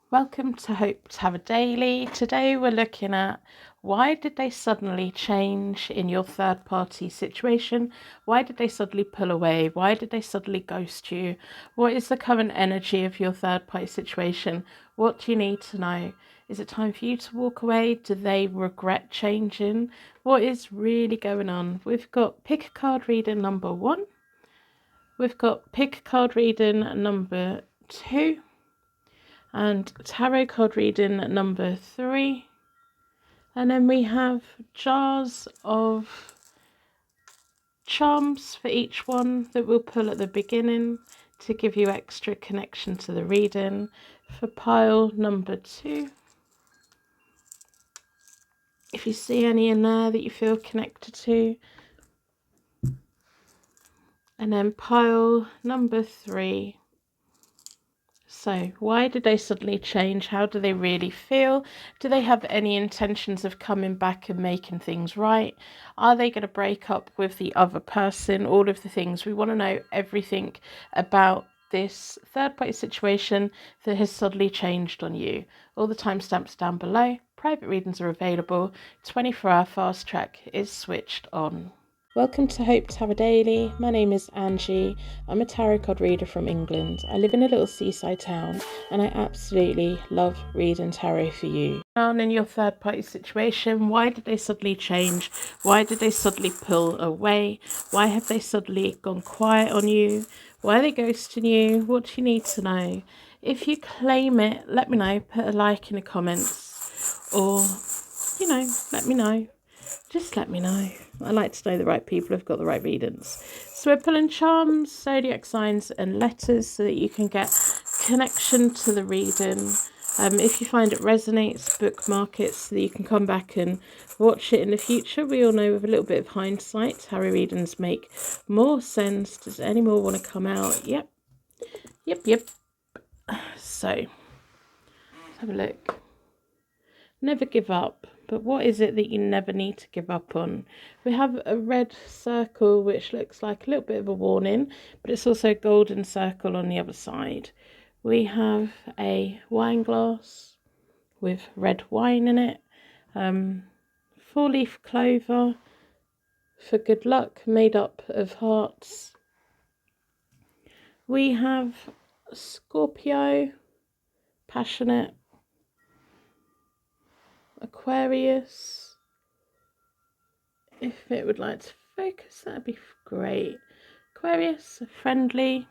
Welcome to Hope to Have a Daily. Today we're looking at why did they suddenly change in your third party situation? Why did they suddenly pull away? Why did they suddenly ghost you? What is the current energy of your third party situation? What do you need to know? Is it time for you to walk away? Do they regret changing? What is really going on? We've got pick a card reading number 1. We've got pick a card reading number 2. And tarot card reading number 3. And then we have jars of charms for each one that we'll pull at the beginning to give you extra connection to the reading for pile number 2. If you see any in there that you feel connected to. And then pile number 3. So why did they suddenly change? How do they really feel? Do they have any intentions of coming back and making things right? Are they going to break up with the other person? All of the things. We want to know everything about this third party situation that has suddenly changed on you. All the timestamps down below. Private readings are available. 24-hour fast track is switched on. Welcome to Hope to Have a Daily. My name is Angie. I'm a tarot card reader from England. I live in a little seaside town and I absolutely love reading tarot for you. Down in your third party situation, why did they suddenly change? Why did they suddenly pull away? Why have they suddenly gone quiet on you? Why are they ghosting you? What do you need to know? If you claim it, let me know. Put a like in the comments or, let me know. Just let me know. I like to know the right people have got the right readings. So we're pulling charms, zodiac signs and letters so that you can get connection to the reading. If you find it resonates, bookmark it so that you can come back and watch it in the future. We all know with a little bit of hindsight, tarot readings make more sense. Does any more want to come out? Yep. So, let's have a look. Never give up. But what is it that you never need to give up on? We have a red circle, which looks like a little bit of a warning, but it's also a golden circle on the other side. We have a wine glass with red wine in it. 4-leaf clover for good luck, made up of hearts. We have Scorpio, passionate. Aquarius, if it would like to focus, that'd be great. Aquarius, friendly.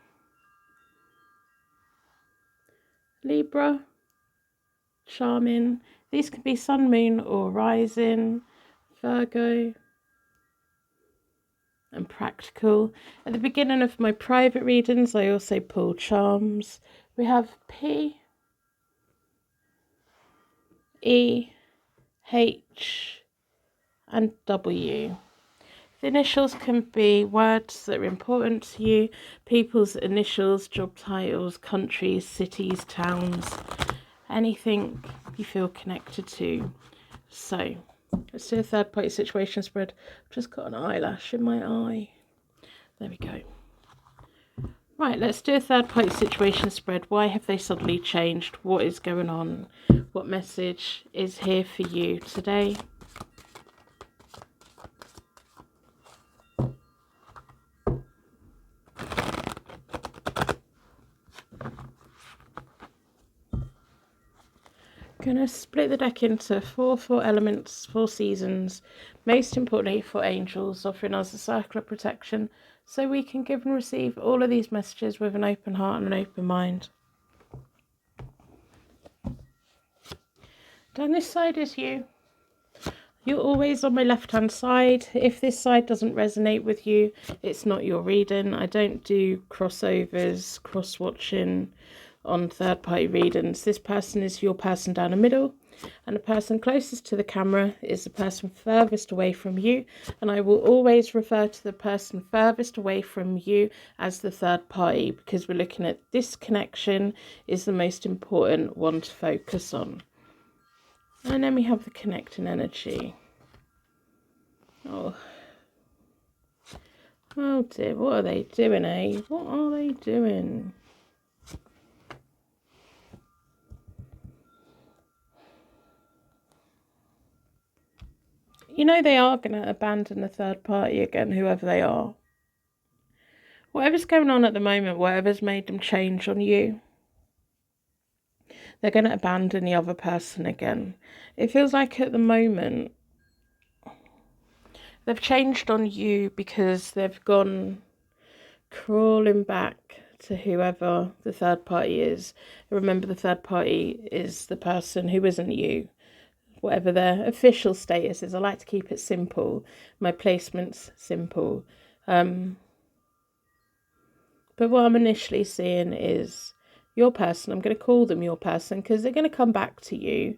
Libra, charming. These could be sun, moon or rising. Virgo, and practical. At the beginning of my private readings, I also pull charms. We have P, E, H and W. The initials can be words that are important to you, people's initials, job titles, countries, cities, towns, anything you feel connected to. So let's do a third party situation spread. I've just got an eyelash in my eye. There we go. Right, let's do a third party situation spread. Why have they suddenly changed? What is going on? What message is here for you today? Going to split the deck into four elements, 4 seasons, most importantly for angels, offering us a circle of protection so we can give and receive all of these messages with an open heart and an open mind. Down this side is you. You're always on my left hand side. If this side doesn't resonate with you, it's not your reading. I don't do crossovers, cross watching on third party readings. This person is your person down the middle, and the person closest to the camera is the person furthest away from you, and I will always refer to the person furthest away from you as the third party because we're looking at this connection is the most important one to focus on. And then we have the connecting energy. Oh dear, what are they doing, eh? What are they doing? you know they are going to abandon the third party again, whoever they are. Whatever's going on at the moment, whatever's made them change on you, they're going to abandon the other person again. It feels like at the moment they've changed on you because they've gone crawling back to whoever the third party is. Remember, the third party is the person who isn't you, whatever their official status is. I like to keep it simple. My placement's simple. But what I'm initially seeing is your person, I'm going to call them your person because they're going to come back to you,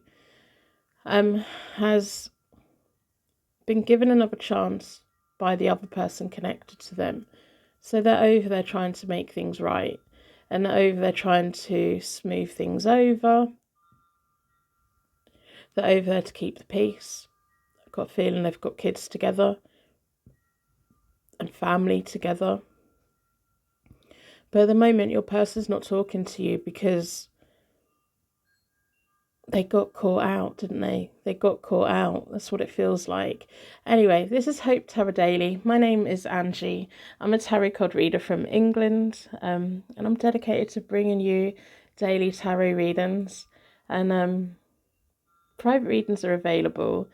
has been given another chance by the other person connected to them. So they're over there trying to make things right, and they're over there trying to smooth things over. They're over there to keep the peace. I've got a feeling they've got kids together and family together. But at the moment, your person's not talking to you because they got caught out, didn't they? They got caught out. That's what it feels like. Anyway, this is Hope Tarot Daily. My name is Angie. I'm a tarot card reader from England, and I'm dedicated to bringing you daily tarot readings. And private readings are available.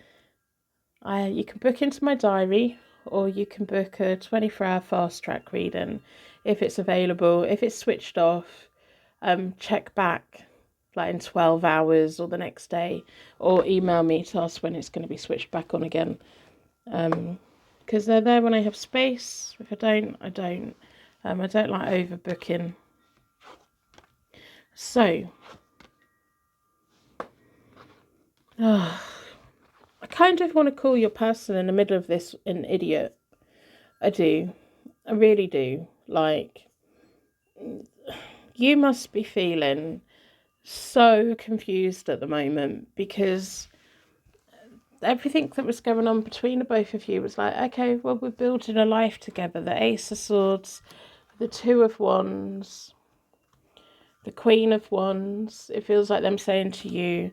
You can book into my diary, or you can book a 24-hour fast track reading if it's available. If it's switched off, check back like in 12 hours or the next day, or email me to ask when it's going to be switched back on again, because they're there when I have space. If I don't, I don't. I don't like overbooking. So I kind of want to call your person in the middle of this an idiot. I do. I really do. Like, you must be feeling so confused at the moment because everything that was going on between the both of you was like, okay, well, we're building a life together. The Ace of Swords, the Two of Wands, the Queen of Wands. It feels like them saying to you,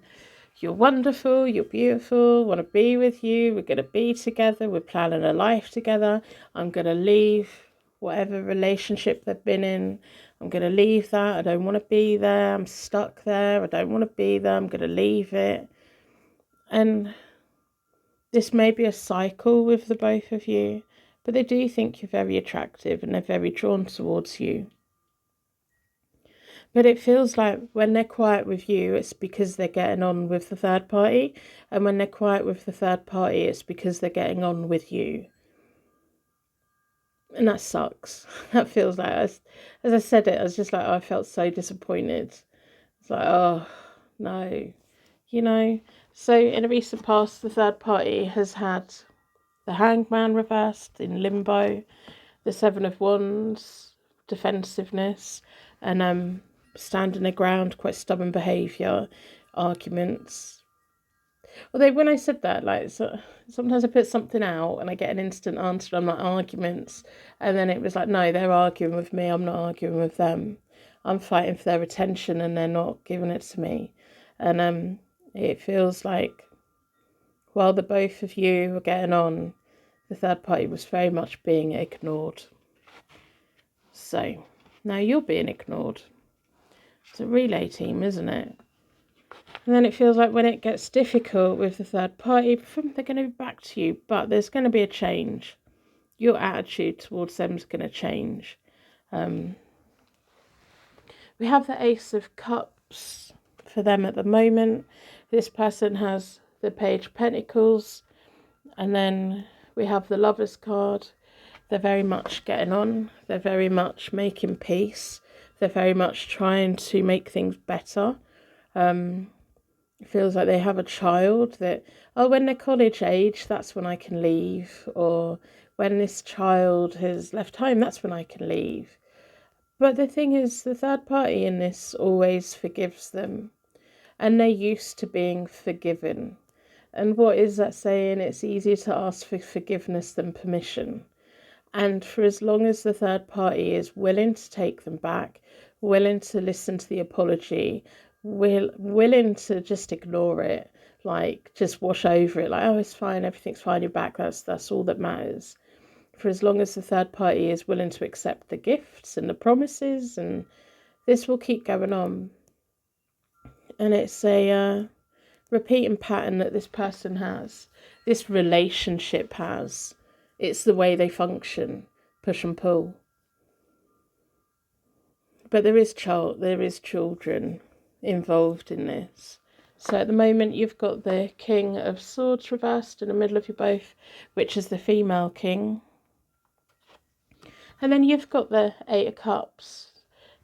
you're wonderful, you're beautiful, want to be with you, we're going to be together, we're planning a life together. I'm going to leave whatever relationship they've been in. I'm going to leave that. I don't want to be there. I'm stuck there. I don't want to be there. I'm going to leave it. And this may be a cycle with the both of you, but they do think you're very attractive and they're very drawn towards you. But it feels like when they're quiet with you, it's because they're getting on with the third party. And when they're quiet with the third party, it's because they're getting on with you. And that sucks. That feels like, as I said it, I was just like, oh, I felt so disappointed. It's like, oh, no. You know? So in a recent past, the third party has had the Hangman reversed in limbo, the Seven of Wands, defensiveness, and standing their ground, quite stubborn behaviour, arguments. Although when I said that, like, so, sometimes I put something out and I get an instant answer. I'm like, arguments, and then it was like, no, they're arguing with me. I'm not arguing with them. I'm fighting for their attention, and they're not giving it to me. And it feels like while the both of you were getting on, the third party was very much being ignored. So now you're being ignored. It's a relay team, isn't it? And then it feels like when it gets difficult with the third party, they're going to be back to you, but there's going to be a change. Your attitude towards them is going to change. We have the Ace of Cups for them at the moment. This person has the Page of Pentacles, and then we have the Lovers card. They're very much getting on. They're very much making peace. They're very much trying to make things better. It feels like they have a child that, oh, when they're college age, that's when I can leave. Or when this child has left home, that's when I can leave. But the thing is, the third party in this always forgives them. And they're used to being forgiven. And what is that saying? It's easier to ask for forgiveness than permission. And for as long as the third party is willing to take them back, willing to listen to the apology, willing to just ignore it, like just wash over it, like, oh, it's fine, everything's fine, you're back, that's all that matters. For as long as the third party is willing to accept the gifts and the promises, and this will keep going on. And it's a repeating pattern that this person has, this relationship has. It's the way they function, push and pull. But there is children involved in this. So at the moment you've got the King of Swords reversed in the middle of you both, which is the female king. And then you've got the Eight of Cups.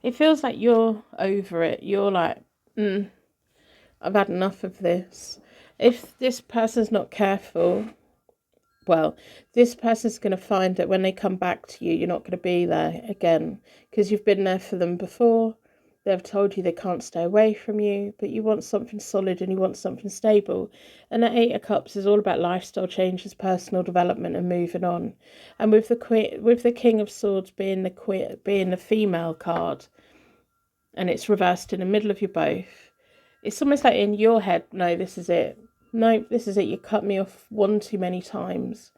It feels like you're over it. You're like, I've had enough of this. If this person's not careful, well, this person's going to find that when they come back to you, you're not going to be there again, because you've been there for them before. They've told you they can't stay away from you, but you want something solid and you want something stable. And the Eight of Cups is all about lifestyle changes, personal development, and moving on. And with the King of Swords being the female card, and it's reversed in the middle of you both, it's almost like in your head, no, this is it. No, this is it. You cut me off one too many times.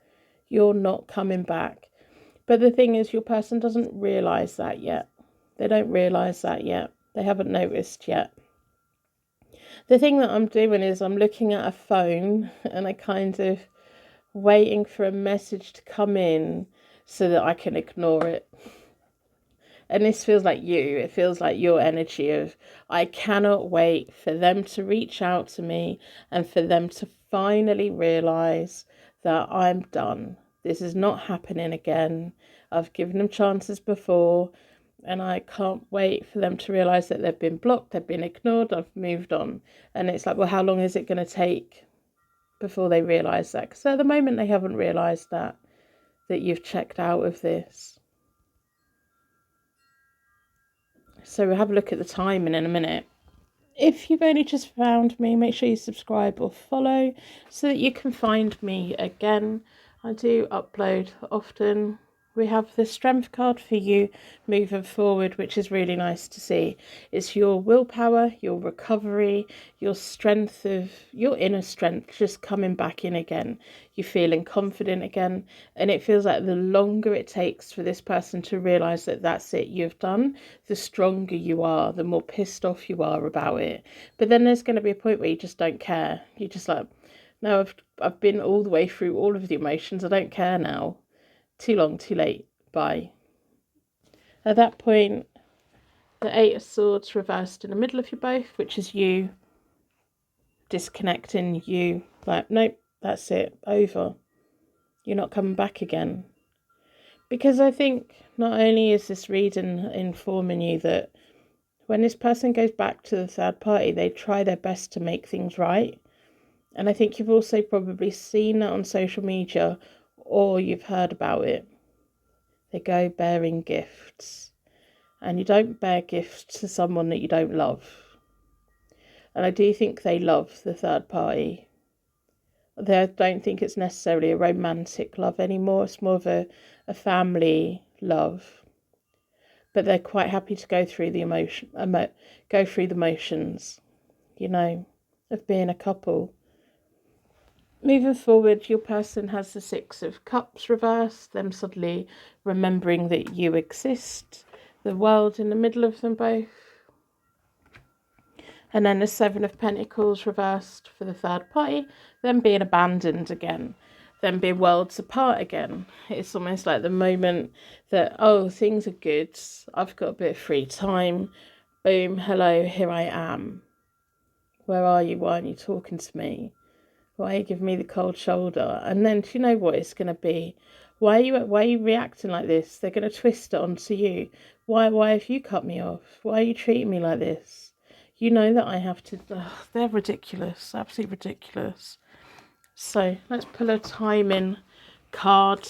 You're not coming back. But the thing is, your person doesn't realise that yet. They don't realise that yet. They haven't noticed yet. The thing that I'm doing is I'm looking at a phone and I kind of waiting for a message to come in so that I can ignore it. And this feels like you. It feels like your energy of, I cannot wait for them to reach out to me and for them to finally realise that I'm done. This is not happening again. I've given them chances before, and I can't wait for them to realise that they've been blocked, they've been ignored, I've moved on. And it's like, well, how long is it going to take before they realise that? Because at the moment they haven't realised that you've checked out of this. So we'll have a look at the timing in a minute. If you've only just found me, make sure you subscribe or follow so that you can find me again. I do upload often. We have the Strength card for you moving forward, which is really nice to see. It's your willpower, your recovery, your strength of your inner strength just coming back in again. You're feeling confident again, and it feels like the longer it takes for this person to realise that that's it, you've done, the stronger you are, the more pissed off you are about it. But then there's going to be a point where you just don't care. You're just like, no, I've been all the way through all of the emotions. I don't care now. Too long, too late, bye. At that point, the Eight of Swords reversed in the middle of you both, which is you disconnecting, you like, nope, that's it, over. You're not coming back again. Because I think not only is this reading informing you that when this person goes back to the third party, they try their best to make things right. And I think you've also probably seen that on social media, or you've heard about it. They go bearing gifts. And you don't bear gifts to someone that you don't love. And I do think they love the third party. They don't think it's necessarily a romantic love anymore. It's more of a family love. But they're quite happy to go through the motions, you know, of being a couple. Moving forward, your person has the Six of Cups reversed, them suddenly remembering that you exist, the world in the middle of them both. And then the Seven of Pentacles reversed for the third party, them being abandoned again, them being worlds apart again. It's almost like the moment that, oh, things are good, I've got a bit of free time, boom, hello, here I am. Where are you? Why aren't you talking to me? Why are you giving me the cold shoulder? And then, do you know what it's going to be? Why are you reacting like this? They're going to twist it onto you. Why have you cut me off? Why are you treating me like this? You know that I have to... they're ridiculous. Absolutely ridiculous. So, let's pull a timing card.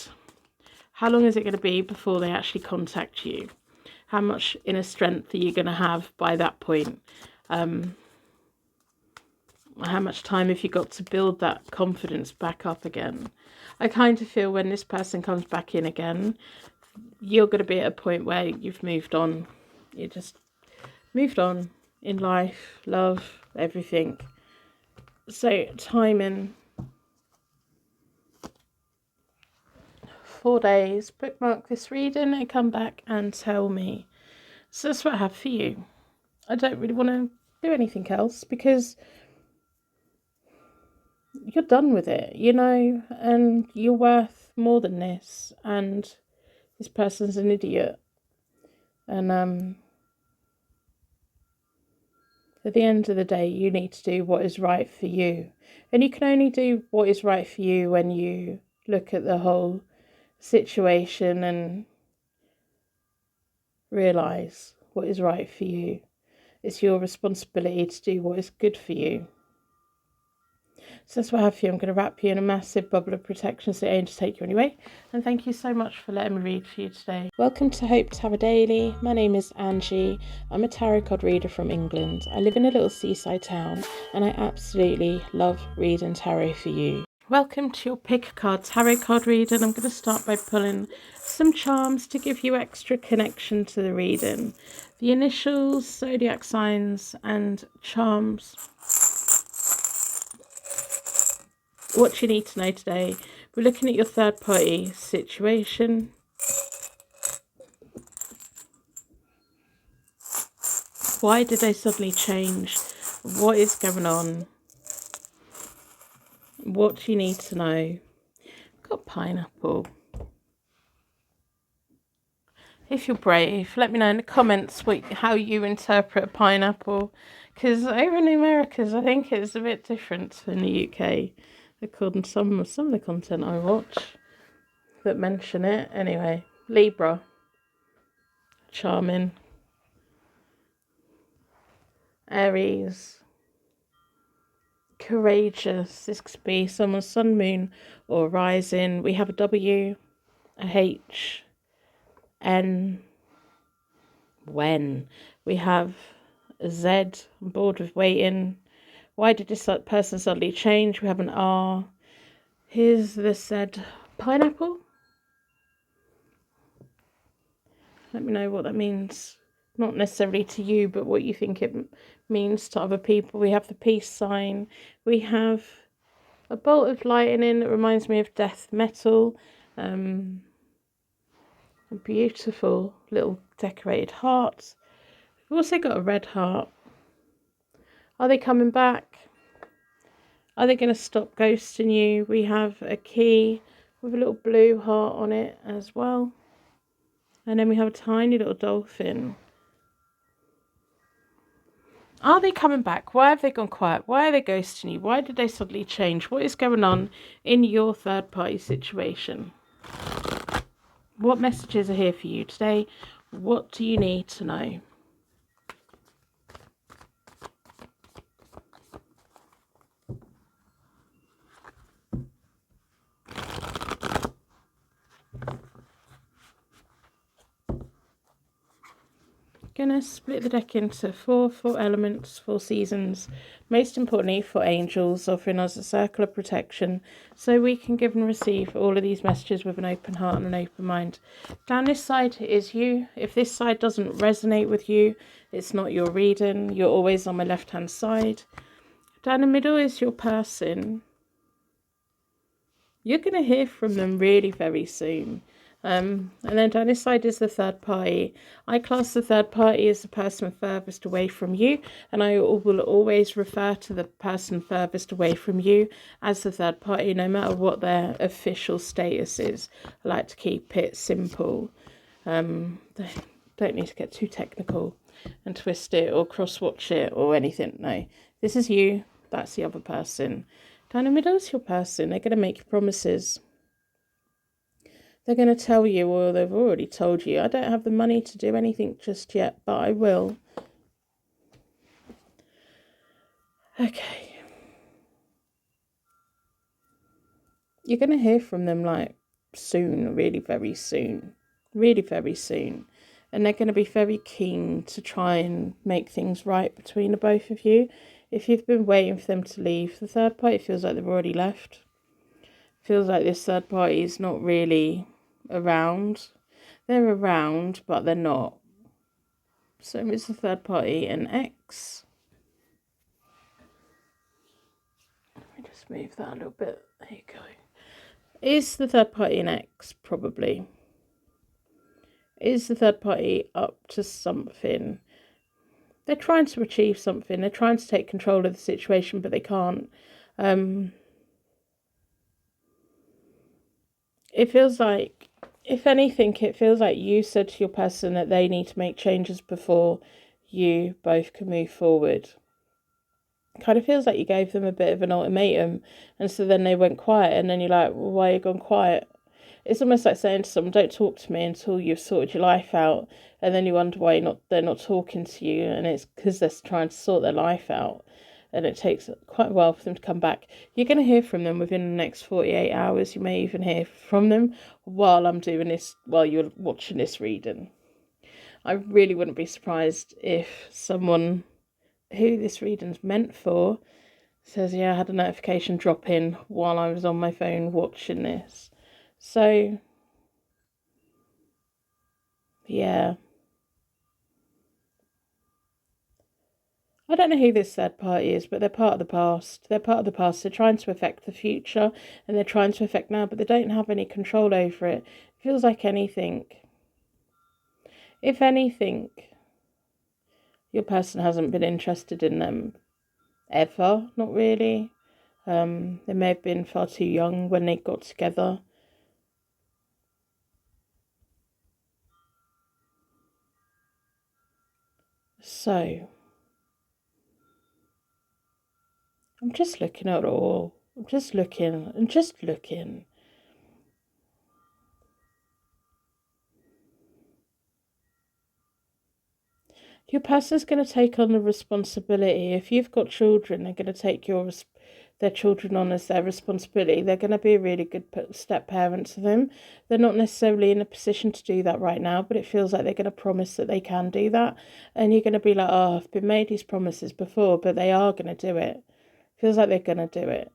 How long is it going to be before they actually contact you? How much inner strength are you going to have by that point? How much time have you got to build that confidence back up again? I kind of feel when this person comes back in again, you're going to be at a point where you've moved on. You just moved on. in life, love, everything. So timing, 4 days, bookmark this reading and come back and tell me. So that's what I have for you. I don't really want to do anything else because you're done with it, you know, and you're worth more than this, and this person's an idiot. And at the end of the day, you need to do what is right for you. And you can only do what is right for you when you look at the whole situation and realise what is right for you. It's your responsibility to do what is good for you. So that's what I have for you. I'm going to wrap you in a massive bubble of protection so the angels take you anyway. And thank you so much for letting me read for you today. Welcome to Hope Tarot Daily. My name is Angie. I'm a tarot card reader from England. I live in a little seaside town and I absolutely love reading tarot for you. Welcome to your pick a card tarot card reading. I'm going to start by pulling some charms to give you extra connection to the reading. The initials, zodiac signs and charms. What you need to know today. We're looking at your third party situation. Why did they suddenly change? What is going on? What do you need to know? Got pineapple. If you're brave, let me know in the comments how you interpret a pineapple. Because over in the Americas, I think it's a bit different in the UK. According to some of the content I watch that mention it. Anyway, Libra. Charming. Aries. Courageous. This could be someone's sun, moon, or rising. We have a W, a H, N, when. We have a Z, I'm bored with waiting. Why did this person suddenly change? We have an R. Here's the said pineapple. Let me know what that means. Not necessarily to you, but what you think it means to other people. We have the peace sign. We have a bolt of lightning that reminds me of death metal. A beautiful little decorated heart. We've also got a red heart. Are they coming back? Are they going to stop ghosting you? We have a key with a little blue heart on it as well. And then we have a tiny little dolphin. Are they coming back? Why have they gone quiet? Why are they ghosting you? Why did they suddenly change? What is going on in your third party situation? What messages are here for you today? What do you need to know? Gonna split the deck into four elements, 4 seasons. Most importantly, for angels, offering us a circle of protection so we can give and receive all of these messages with an open heart and an open mind. Down this side is you. If this side doesn't resonate with you, it's not your reading. You're always on my left hand side. Down the middle is your person. You're going to hear from them really very soon. And then down this side is the third party. I class the third party as the person furthest away from you, and I will always refer to the person furthest away from you as the third party, no matter what their official status is. I like to keep it simple. Don't need to get too technical and twist it or cross-watch it or anything. No, this is you, that's the other person. Down the middle is your person. They're going to make you promises. They're going to tell you, or they've already told you, I don't have the money to do anything just yet, but I will. Okay. You're going to hear from them like soon, really very soon. Really very soon. And they're going to be very keen to try and make things right between the both of you. If you've been waiting for them to leave, the third party feels like they've already left. Feels like this third party is not really around. They're around, but they're not. So is the third party an ex? Let me just move that a little bit. There you go. Is the third party an ex? Probably. Is the third party up to something? They're trying to achieve something. They're trying to take control of the situation, but they can't. It feels like, if anything, it feels like you said to your person that they need to make changes before you both can move forward. Kind of feels like you gave them a bit of an ultimatum, and so then they went quiet, and then you're like, well, why are you gone quiet? It's almost like saying to someone, don't talk to me until you've sorted your life out, and then you wonder why they're not talking to you, and it's because they're trying to sort their life out, and it takes quite a while for them to come back. You're going to hear from them within the next 48 hours. You may even hear from them while I'm doing this, while you're watching this reading. I really wouldn't be surprised if someone who this reading's meant for says, yeah, I had a notification drop in while I was on my phone watching this. So, yeah. I don't know who this third party is, but they're part of the past. They're part of the past. They're trying to affect the future, and they're trying to affect now, but they don't have any control over it. It feels like anything. If anything, your person hasn't been interested in them ever. Not really. They may have been far too young when they got together. So, I'm just looking at it all. I'm just looking. Your person's going to take on the responsibility. If you've got children, they're going to take their children on as their responsibility. They're going to be a really good step parent to them. They're not necessarily in a position to do that right now, but it feels like they're going to promise that they can do that. And you're going to be like, oh, I've been made these promises before, but they are going to do it. Feels like they're going to do it.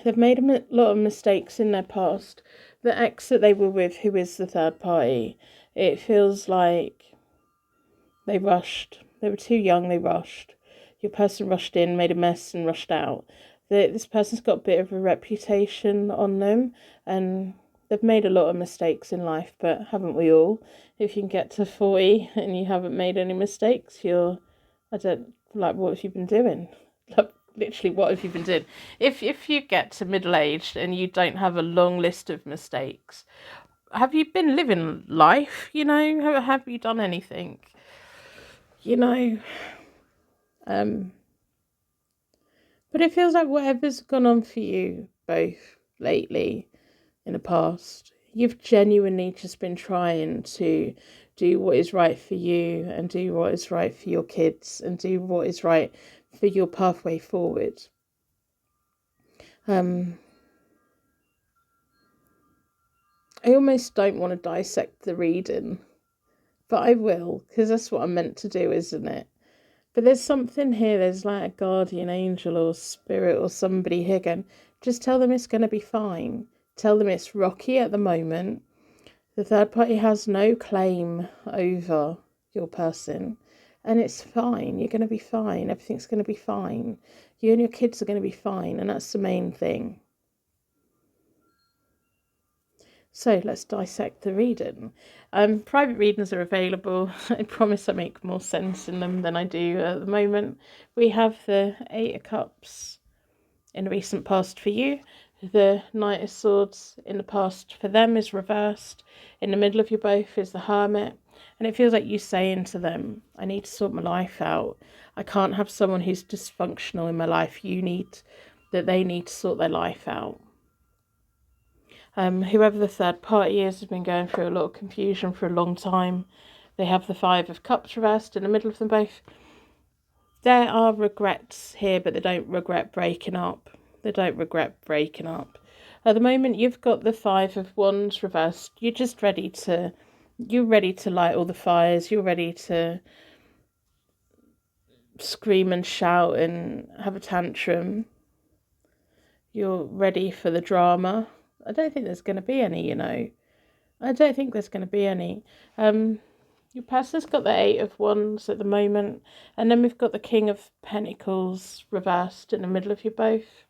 They've made a lot of mistakes in their past. The ex that they were with, who is the third party, it feels like they rushed. They were too young, they rushed. Your person rushed in, made a mess, and rushed out. This person's got a bit of a reputation on them, and they've made a lot of mistakes in life, but haven't we all? If you can get to 40 and you haven't made any mistakes, what have you been doing? Literally, what have you been doing? If you get to middle-aged and you don't have a long list of mistakes, have you been living life? Have you done anything? But it feels like whatever's gone on for you both lately in the past, you've genuinely just been trying to do what is right for you and do what is right for your kids and do what is right for your pathway forward. I almost don't want to dissect the reading, but I will, because that's what I'm meant to do, isn't it? But there's something here, there's like a guardian angel or spirit or somebody here going, just tell them it's going to be fine. Tell them it's rocky at the moment. The third party has no claim over your person. And it's fine. You're going to be fine. Everything's going to be fine. You and your kids are going to be fine. And that's the main thing. So let's dissect the reading. Private readings are available. I promise I make more sense in them than I do at the moment. We have the Eight of Cups in the recent past for you. The Knight of Swords in the past for them is reversed. In the middle of you both is the Hermit. And it feels like you saying to them, I need to sort my life out. I can't have someone who's dysfunctional in my life. They need to sort their life out. Whoever the third party is has been going through a lot of confusion for a long time. They have the Five of Cups reversed in the middle of them both. There are regrets here, but they don't regret breaking up. At the moment, you've got the Five of Wands reversed. You're ready to light all the fires. You're ready to scream and shout and have a tantrum. You're ready for the drama. I don't think there's going to be any, I don't think there's going to be any. Your person's got the Eight of Wands at the moment, and then we've got the King of Pentacles reversed in the middle of you both.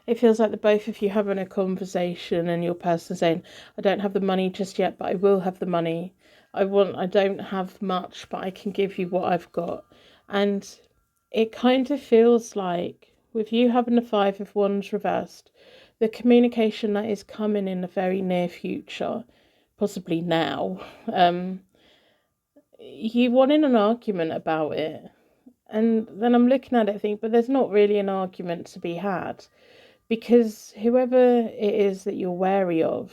It feels like the both of you having a conversation and your person saying, I don't have the money just yet, but I will have the money. I don't have much, but I can give you what I've got. And it kind of feels like with you having the Five of Wands reversed, the communication that is coming in the very near future, possibly now, you wanted an argument about it. And then I'm looking at it, but there's not really an argument to be had, because whoever it is that you're wary of,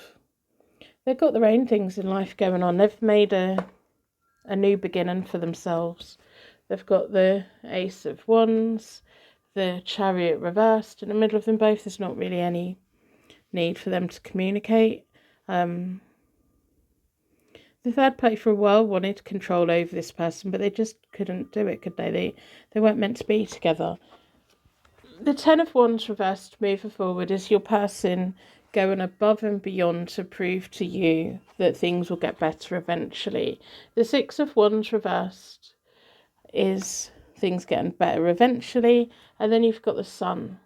they've got their own things in life going on. They've made a new beginning for themselves. They've got the Ace of Wands, the Chariot reversed in the middle of them both. There's not really any need for them to communicate. The third party for a while wanted control over this person, but they just couldn't do it, could they? They weren't meant to be together. The Ten of Wands reversed moving forward is your person going above and beyond to prove to you that things will get better eventually. The Six of Wands reversed is things getting better eventually. And then you've got the Sun.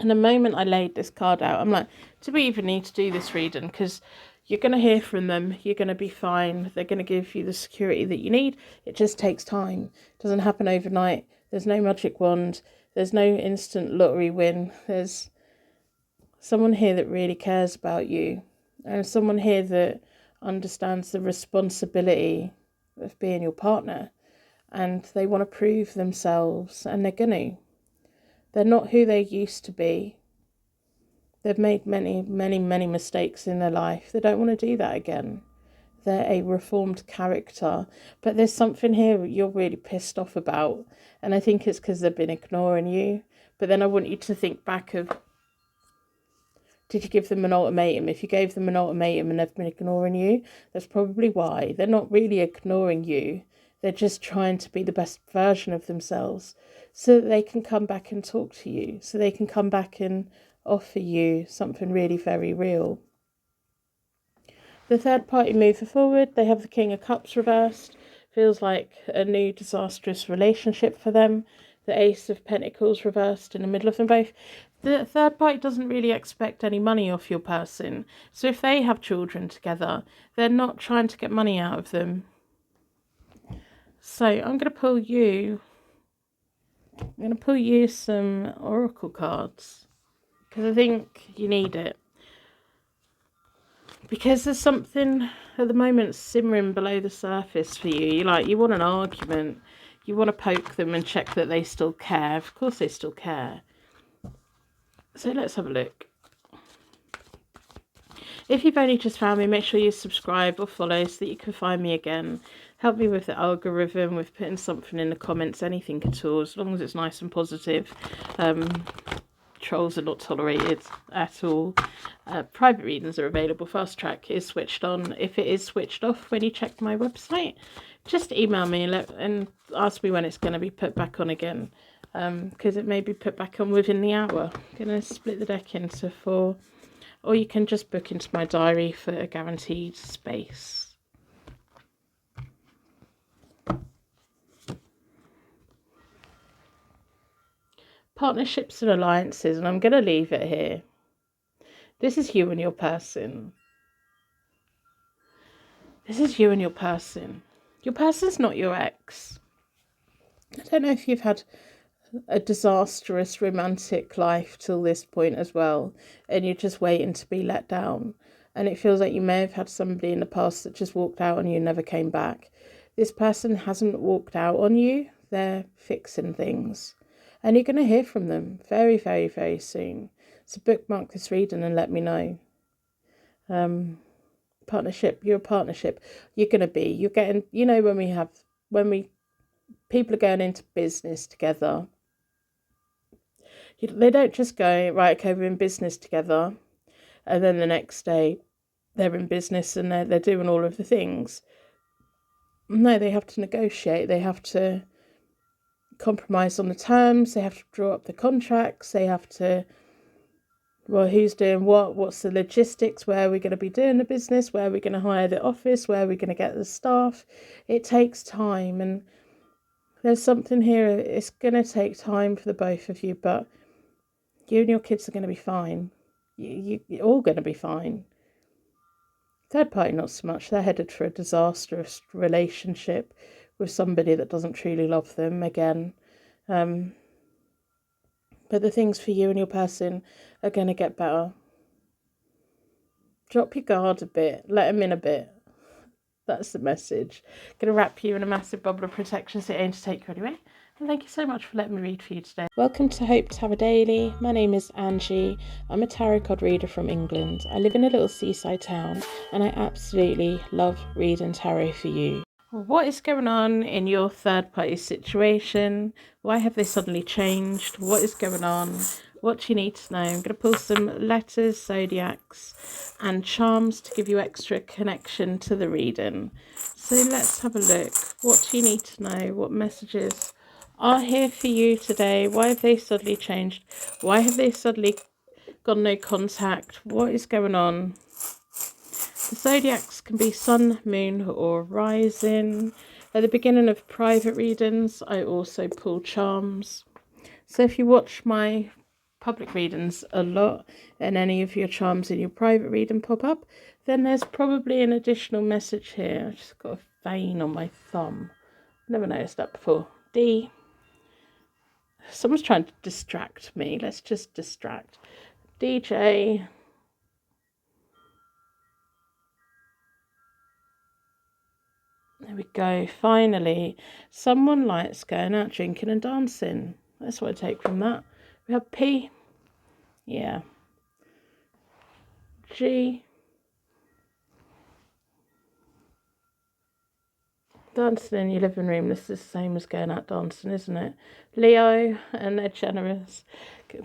And the moment I laid this card out, I'm like, do we even need to do this reading? Because you're going to hear from them. You're going to be fine. They're going to give you the security that you need. It just takes time. It doesn't happen overnight. There's no magic wand. There's no instant lottery win. There's someone here that really cares about you. And someone here that understands the responsibility of being your partner. And they want to prove themselves. And they're going to. They're not who they used to be. They've made many, many, many mistakes in their life. They don't want to do that again. They're a reformed character. But there's something here you're really pissed off about. And I think it's because they've been ignoring you. But then I want you to think back of, did you give them an ultimatum? If you gave them an ultimatum and they've been ignoring you, that's probably why. They're not really ignoring you. They're just trying to be the best version of themselves so that they can come back and talk to you. So they can come back and offer you something really very real. The third party moving forward, they have the King of Cups reversed. Feels like a new disastrous relationship for them. The Ace of Pentacles reversed in the middle of them both. The third party doesn't really expect any money off your person. So if they have children together, they're not trying to get money out of them. So I'm going to pull you some oracle cards, because I think you need it. Because there's something at the moment simmering below the surface for you. You want an argument. You want to poke them and check that they still care. Of course they still care. So let's have a look. If you've only just found me, make sure you subscribe or follow so that you can find me again. Help me with the algorithm, with putting something in the comments, anything at all, as long as it's nice and positive. Trolls are not tolerated at all. Private readings are available. Fast track is switched on. If it is switched off when you check my website, just email me and ask me when it's going to be put back on again, because it may be put back on within the hour. I'm going to split the deck into 4, or you can just book into my diary for a guaranteed space. Partnerships and alliances, and I'm going to leave it here. This is you and your person. This is you and your person. Your person's not your ex. I don't know if you've had a disastrous romantic life till this point as well, and you're just waiting to be let down. And it feels like you may have had somebody in the past that just walked out on you and never came back. This person hasn't walked out on you. They're fixing things. And you're going to hear from them very, very, very soon. So bookmark this reading and let me know. Partnership, you're a partnership. You're getting, when people are going into business together, they don't just go, right, okay, we're in business together, and then the next day they're in business and they're doing all of the things. No, they have to negotiate. They have to compromise on the terms. They have to draw up the contracts. They have to Well, who's doing what? What's the logistics? Where are we going to be doing the business? Where are we going to hire the office? Where are we going to get the staff? It takes time, and there's something here. It's going to take time for the both of you, but you and your kids are going to be fine. You're all going to be fine. Third party, not so much. They're headed for a disastrous relationship with somebody that doesn't truly love them again. But the things for you and your person are going to get better. Drop your guard a bit. Let them in a bit. That's the message. Going to wrap you in a massive bubble of protection so it ain't to take you anyway. And thank you so much for letting me read for you today. Welcome to Hope Tarot Daily. My name is Angie. I'm a tarot card reader from England. I live in a little seaside town and I absolutely love reading tarot for you. What is going on in your third party situation? Why have they suddenly changed? What is going on? What do you need to know? I'm going to pull some letters, zodiacs and charms to give you extra connection to the reading. So let's have a look. What do you need to know? What messages are here for you today? Why have they suddenly changed? Why have they suddenly got no contact? What is going on? The zodiacs can be sun, moon or rising. At the beginning of private readings, I also pull charms. So if you watch my public readings a lot and any of your charms in your private reading pop up, then there's probably an additional message here. I've just got a vein on my thumb. Never noticed that before. D. Someone's trying to distract me. Let's just distract. DJ. There we go. Finally, someone likes going out drinking and dancing. That's what I take from that. We have P. Yeah. G. Dancing in your living room. This is the same as going out dancing, isn't it? Leo, and they're generous.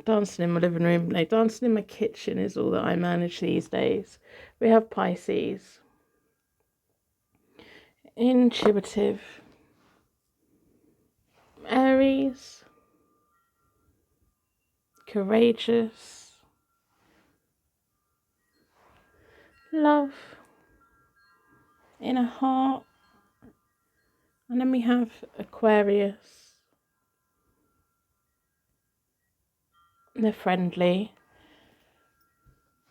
Dancing in my living room. No, dancing in my kitchen is all that I manage these days. We have Pisces. Intuitive. Aries. Courageous. Love. Inner heart. And then we have Aquarius. They're friendly.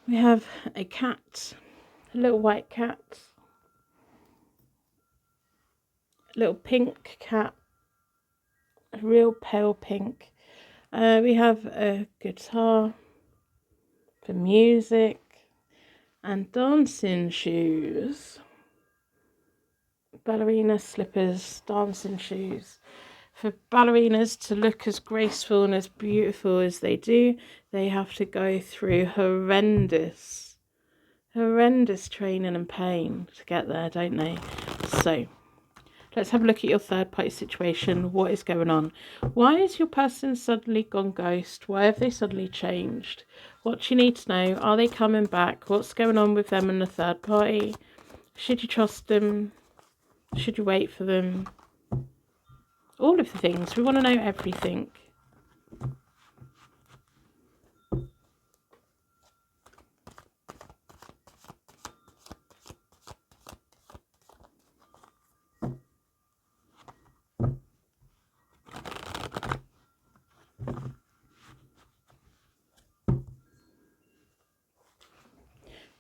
We have a cat, a little white cat, a little pink cat, a real pale pink. We have a guitar for music and dancing shoes. Ballerina slippers, dancing shoes. For ballerinas to look as graceful and as beautiful as they do, they have to go through horrendous training and pain to get there, don't they? So, let's have a look at your third party situation. What is going on? Why is your person suddenly gone ghost? Why have they suddenly changed? What do you need to know? Are they coming back? What's going on with them and the third party? Should you trust them? Should you wait for them? All of the things. We want to know everything.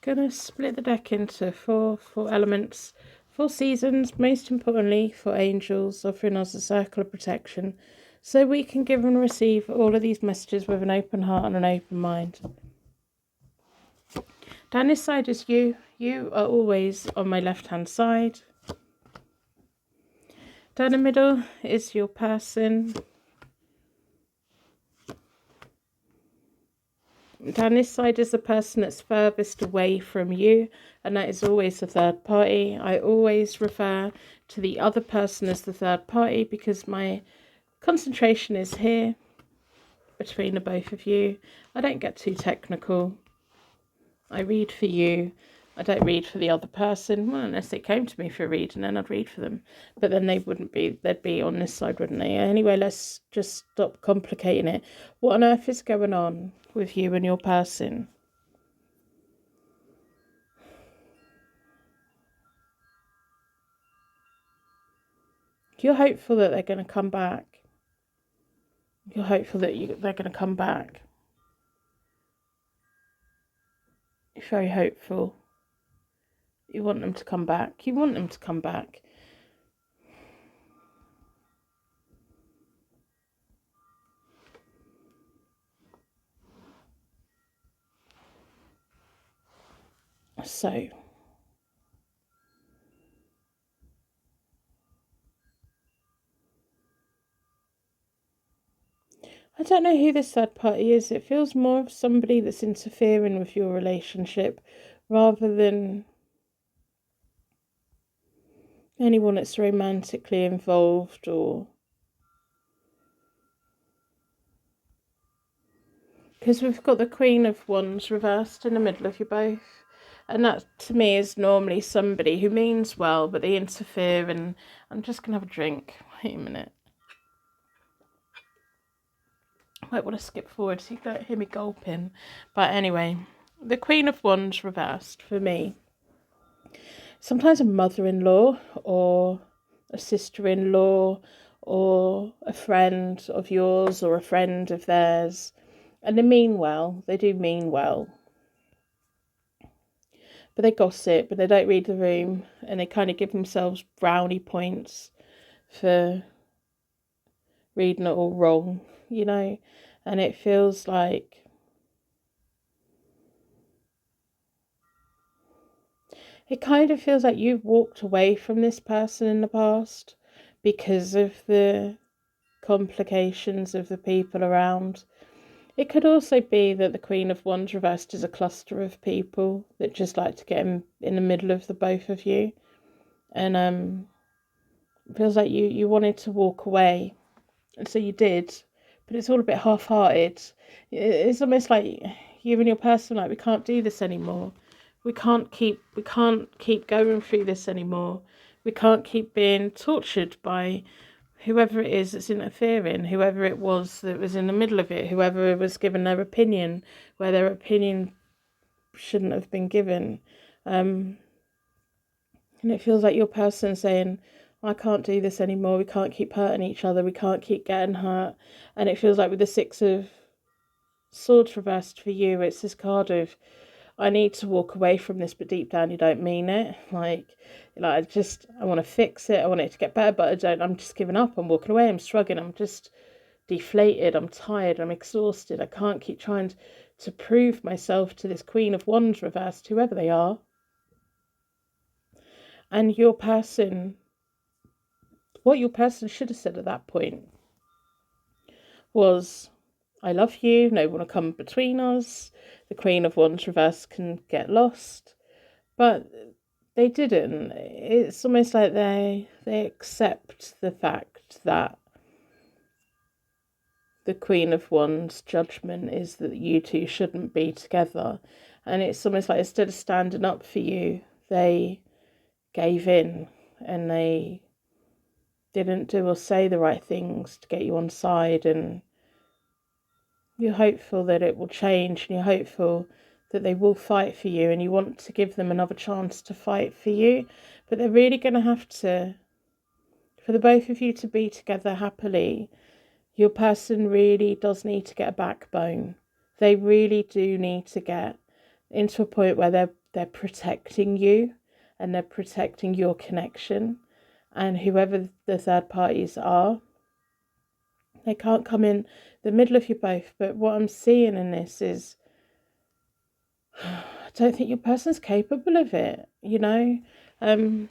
Gonna split the deck into four elements, 4 seasons, most importantly for angels, offering us a circle of protection so we can give and receive all of these messages with an open heart and an open mind. Down this side is you. You are always on my left hand side. Down the middle is your person. Down this side is the person that's furthest away from you, and that is always the third party. I always refer to the other person as the third party because my concentration is here between the both of you. I don't get too technical. I read for you. I don't read for the other person. Well, unless they came to me for a reading, then I'd read for them. But then they wouldn't be, they'd be on this side, wouldn't they? Anyway, let's just stop complicating it. What on earth is going on with you and your person. You're hopeful that they're going to come back. You're hopeful that they're going to come back. You're very hopeful. You want them to come back. You want them to come back. So, I don't know who this third party is. It feels more of somebody that's interfering with your relationship rather than anyone that's romantically involved, or because we've got the Queen of Wands reversed in the middle of you both, and that to me is normally somebody who means well but they interfere. And I'm just gonna have a drink. Wait a minute. I might want to skip forward so you don't hear me gulping. But anyway, the Queen of Wands reversed for me. Sometimes a mother-in-law or a sister-in-law or a friend of yours or a friend of theirs. And they mean well. They do mean well. But they gossip and they don't read the room. And they kind of give themselves brownie points for reading it all wrong, you know. And it feels like it kind of feels like you've walked away from this person in the past because of the complications of the people around. It could also be that the Queen of Wands reversed is a cluster of people that just like to get in the middle of the both of you. And it feels like you wanted to walk away. And so you did, but it's all a bit half-hearted. It's almost like you and your person like, we can't do this anymore. We can't keep going through this anymore. We can't keep being tortured by whoever it is that's interfering, whoever it was that was in the middle of it, whoever was given their opinion where their opinion shouldn't have been given. And it feels like your person saying, I can't do this anymore. We can't keep hurting each other. We can't keep getting hurt. And it feels like with the Six of Swords reversed for you, it's this card of, I need to walk away from this, but deep down you don't mean it. Like I want to fix it. I want it to get better, but I don't. I'm just giving up. I'm walking away. I'm struggling. I'm just deflated. I'm tired. I'm exhausted. I can't keep trying to prove myself to this Queen of Wands reversed, whoever they are. And your person, what your person should have said at that point was, I love you, no one will come between us. The Queen of Wands reversed can get lost. But they didn't. It's almost like they accept the fact that the Queen of Wands' judgment is that you two shouldn't be together. And it's almost like instead of standing up for you, they gave in and they didn't do or say the right things to get you on side. And you're hopeful that it will change, and you're hopeful that they will fight for you, and you want to give them another chance to fight for you. But they're really going to have to, for the both of you to be together happily, your person really does need to get a backbone. They really do need to get into a point where they're protecting you and they're protecting your connection. And whoever the third parties are, they can't come in the middle of you both. But what I'm seeing in this is, I don't think your person's capable of it, you know. The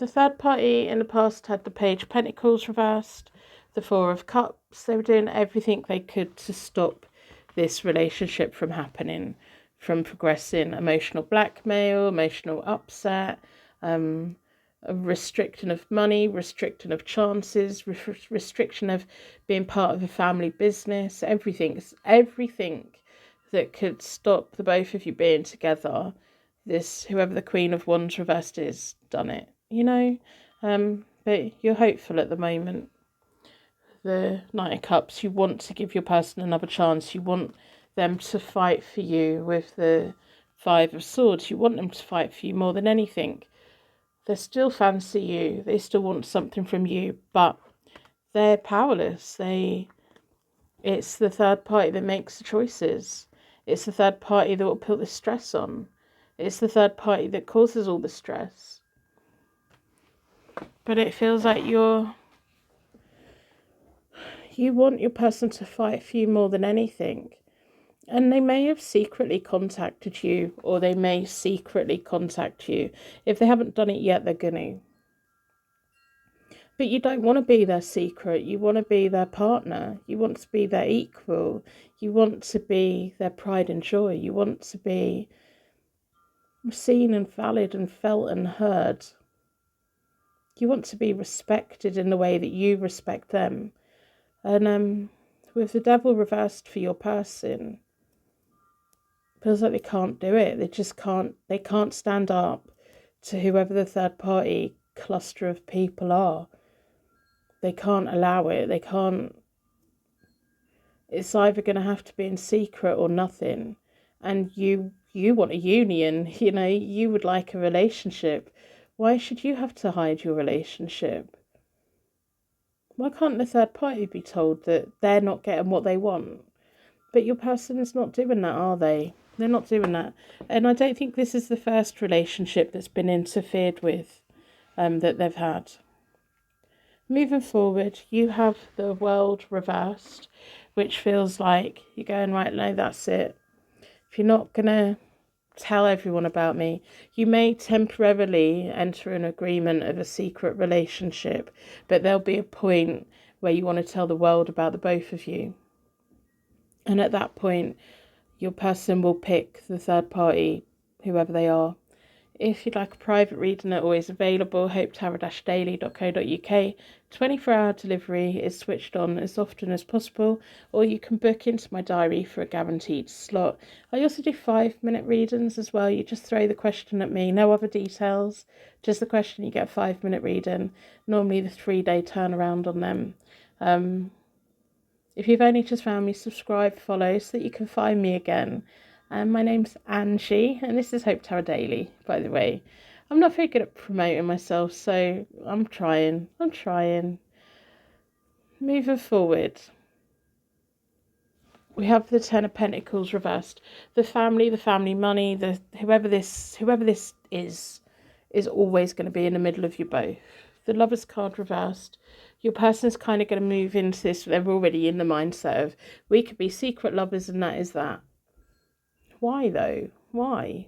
third party in the past had the Page of Pentacles reversed, the Four of Cups. They were doing everything they could to stop this relationship from happening, from progressing. Emotional blackmail, emotional upset, a restriction of money, restriction of chances, restriction of being part of a family business, everything that could stop the both of you being together. This, whoever the Queen of Wands reversed is, done it, you know. But you're hopeful at the moment. the Knight of Cups, you want to give your person another chance. You want them to fight for you with the Five of Swords. You want them to fight for you more than anything. They still fancy you. They still want something from you, but they're powerless. It's the third party that makes the choices. It's the third party that will put the stress on. It's the third party that causes all the stress. But it feels like you want your person to fight for you more than anything. And they may have secretly contacted you, or they may secretly contact you. If they haven't done it yet, they're going to. But you don't want to be their secret. You want to be their partner. You want to be their equal. You want to be their pride and joy. You want to be seen and valid and felt and heard. You want to be respected in the way that you respect them. And with the Devil reversed for your person, it feels like they can't do it. They can't stand up to whoever the third party cluster of people are. They can't allow it. They can't. It's either going to have to be in secret or nothing. And you want a union, you would like a relationship. Why should you have to hide your relationship? Why can't the third party be told that they're not getting what they want? But your person is not doing that, are they? They're not doing that. And I don't think this is the first relationship that's been interfered with that they've had. Moving forward, you have the World reversed, which feels like you're going, right, no, that's it. If you're not going to tell everyone about me, you may temporarily enter an agreement of a secret relationship, but there'll be a point where you want to tell the world about the both of you. And at that point, your person will pick the third party, whoever they are. If you'd like a private reading, they're always available. hopetarot-daily.co.uk. 24-hour delivery is switched on as often as possible, or you can book into my diary for a guaranteed slot. I also do 5-minute readings as well. You just throw the question at me, no other details, just the question, you get a 5-minute reading. Normally the 3-day turnaround on them. If you've only just found me, subscribe, follow, so that you can find me again. My name's Angie, and this is Hope Tarot Daily, by the way. I'm not very good at promoting myself, so I'm trying. Moving forward, we have the Ten of Pentacles reversed. The family money, whoever this is always going to be in the middle of you both. The Lovers card reversed. Your person's kind of going to move into this. They're already in the mindset of, we could be secret lovers, and that is that. Why though? Why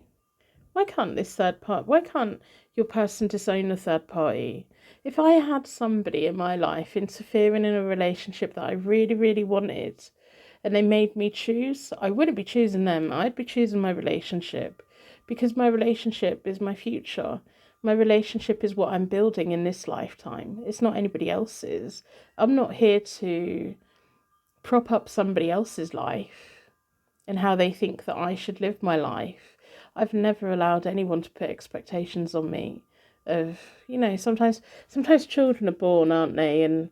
can't this third part? Why can't your person disown the third party? If I had somebody in my life interfering in a relationship that I really, really wanted, and they made me choose, I wouldn't be choosing them. I'd be choosing my relationship, because my relationship is my future. My relationship is what I'm building in this lifetime. It's not anybody else's. I'm not here to prop up somebody else's life and how they think that I should live my life. I've never allowed anyone to put expectations on me of, sometimes children are born, aren't they? And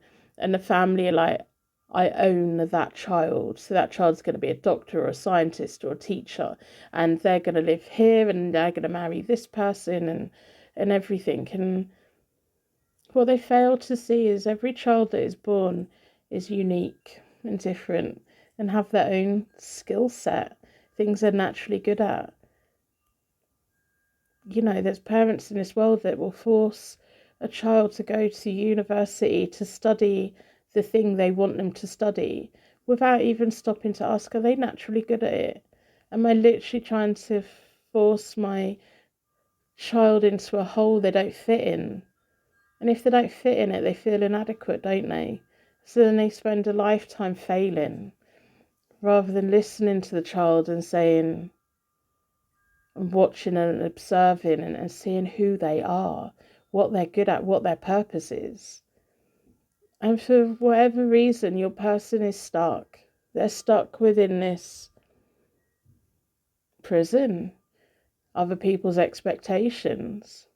the family are like, I own that child. So that child's going to be a doctor or a scientist or a teacher, and they're going to live here, and they're going to marry this person and everything. And what they fail to see is every child that is born is unique and different, and have their own skill set, things they're naturally good at. There's parents in this world that will force a child to go to university to study the thing they want them to study without even stopping to ask, are they naturally good at it? Am I literally trying to force my child into a hole they don't fit in? And if they don't fit in it, they feel inadequate, don't they? So then they spend a lifetime failing, rather than listening to the child and saying, and watching and observing and seeing who they are, what they're good at, what their purpose is. And for whatever reason, your person is stuck. They're stuck within this prison, other people's expectations.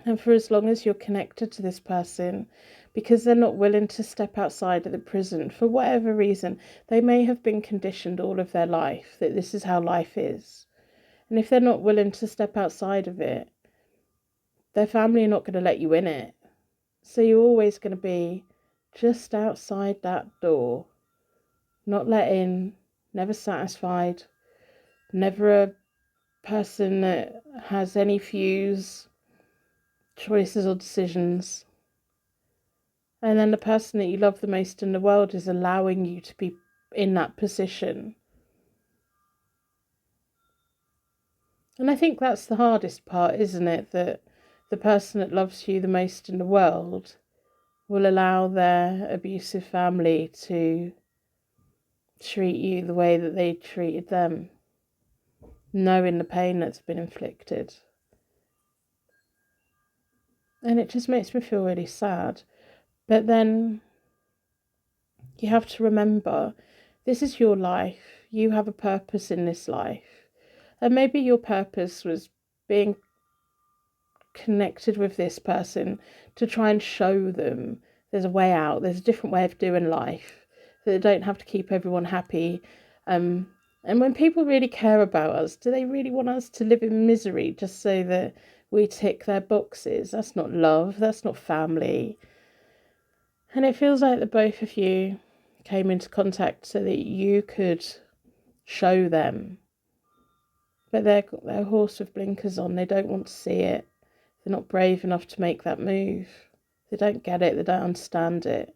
And for as long as you're connected to this person, because they're not willing to step outside of the prison for whatever reason. They may have been conditioned all of their life that this is how life is. And if they're not willing to step outside of it, their family are not going to let you in it. So you're always going to be just outside that door, not let in, never satisfied, never a person that has any views, choices or decisions. And then the person that you love the most in the world is allowing you to be in that position. And I think that's the hardest part, isn't it? That the person that loves you the most in the world will allow their abusive family to treat you the way that they treated them, knowing the pain that's been inflicted. And it just makes me feel really sad. But then you have to remember, this is your life. You have a purpose in this life. And maybe your purpose was being connected with this person to try and show them there's a way out, there's a different way of doing life, that they don't have to keep everyone happy. And when people really care about us, do they really want us to live in misery just so that we tick their boxes? That's not love, that's not family. And it feels like the both of you came into contact so that you could show them. But they're a horse with blinkers on. They don't want to see it. They're not brave enough to make that move. They don't get it. They don't understand it.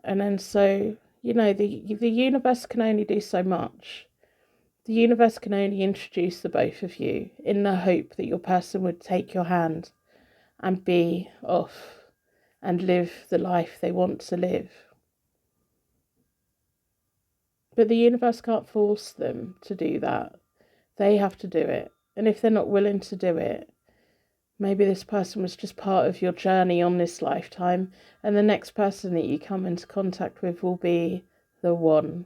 And then so, the universe can only do so much. The universe can only introduce the both of you in the hope that your person would take your hand and be off and live the life they want to live. But the universe can't force them to do that. They have to do it. And if they're not willing to do it, maybe this person was just part of your journey on this lifetime, and the next person that you come into contact with will be the one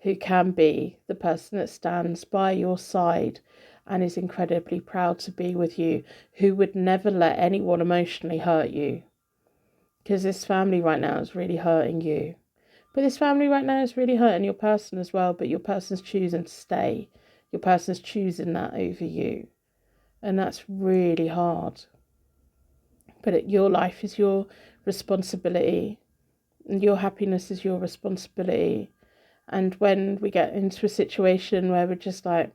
who can be the person that stands by your side and is incredibly proud to be with you, who would never let anyone emotionally hurt you. Because this family right now is really hurting you. But this family right now is really hurting your person as well, but your person's choosing to stay. Your person's choosing that over you. And that's really hard. But your life is your responsibility. And your happiness is your responsibility. And when we get into a situation where we're just like,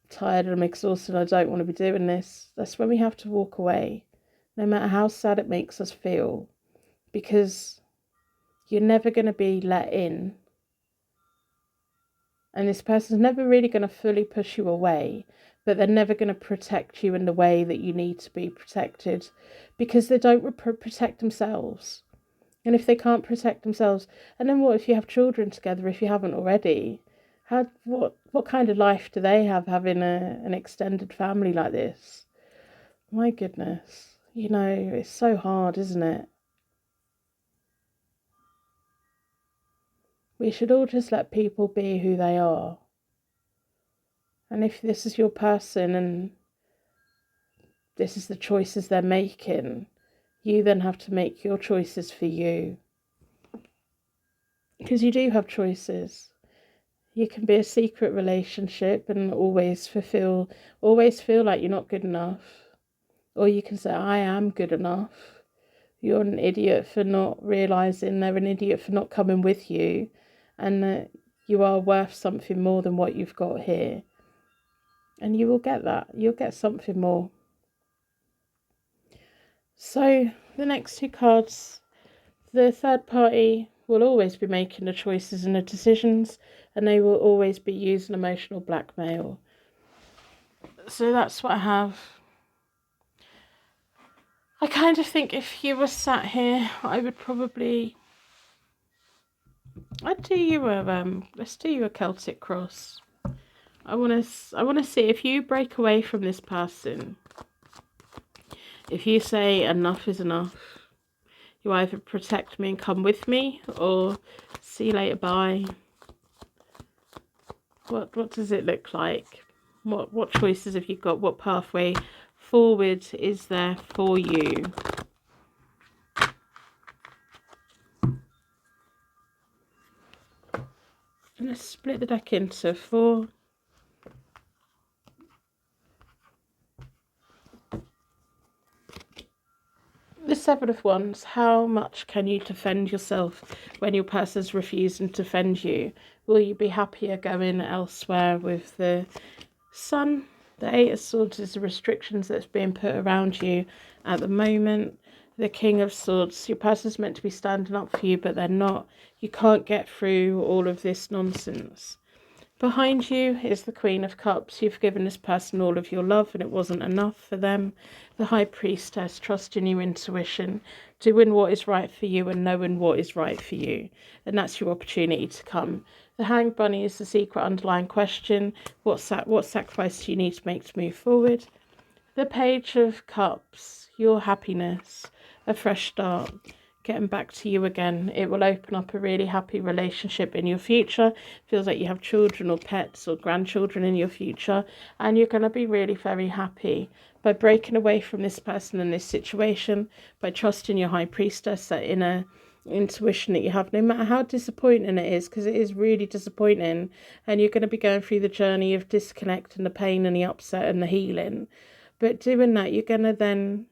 tired and I'm exhausted, I don't want to be doing this, that's when we have to walk away. No matter how sad it makes us feel. Because you're never going to be let in. And this person's never really going to fully push you away, but they're never going to protect you in the way that you need to be protected, because they don't protect themselves. And if they can't protect themselves, and then what if you have children together, if you haven't already? What kind of life do they have having an extended family like this? My goodness. It's so hard, isn't it? We should all just let people be who they are. And if this is your person and this is the choices they're making, you then have to make your choices for you. Because you do have choices. You can be a secret relationship and always feel like you're not good enough. Or you can say, I am good enough. You're an idiot for not realising they're an idiot for not coming with you. And that you are worth something more than what you've got here. And you will get that. You'll get something more. So the next two cards, the third party will always be making the choices and the decisions, and they will always be using emotional blackmail. So that's what I have. I kind of think if you were sat here, I'd do you let's do you a Celtic cross. I want to see if you break away from this person. If you say enough is enough, you either protect me and come with me, or see you later, bye. What does it look like? What choices have you got? What pathway forward is there for you? And let's split the deck into 4. The 7 of Wands, how much can you defend yourself when your person's refusing to defend you? Will you be happier going elsewhere with the Sun? The 8 of Swords is the restrictions that's being put around you at the moment. The King of Swords, your person's meant to be standing up for you, but they're not. You can't get through all of this nonsense. Behind you is the Queen of Cups. You've given this person all of your love and it wasn't enough for them. The High Priestess, trusting your intuition, doing what is right for you and knowing what is right for you. And that's your opportunity to come. The Hanged Bunny is the secret underlying question. What sacrifice do you need to make to move forward? The Page of Cups, your happiness, a fresh start. Getting back to you again. It will open up a really happy relationship in your future. Feels like you have children or pets or grandchildren in your future, and you're going to be really very happy by breaking away from this person and this situation, by trusting your High Priestess, that inner intuition that you have, no matter how disappointing it is, because it is really disappointing, and you're going to be going through the journey of disconnect and the pain and the upset and the healing. But doing that, you're going to then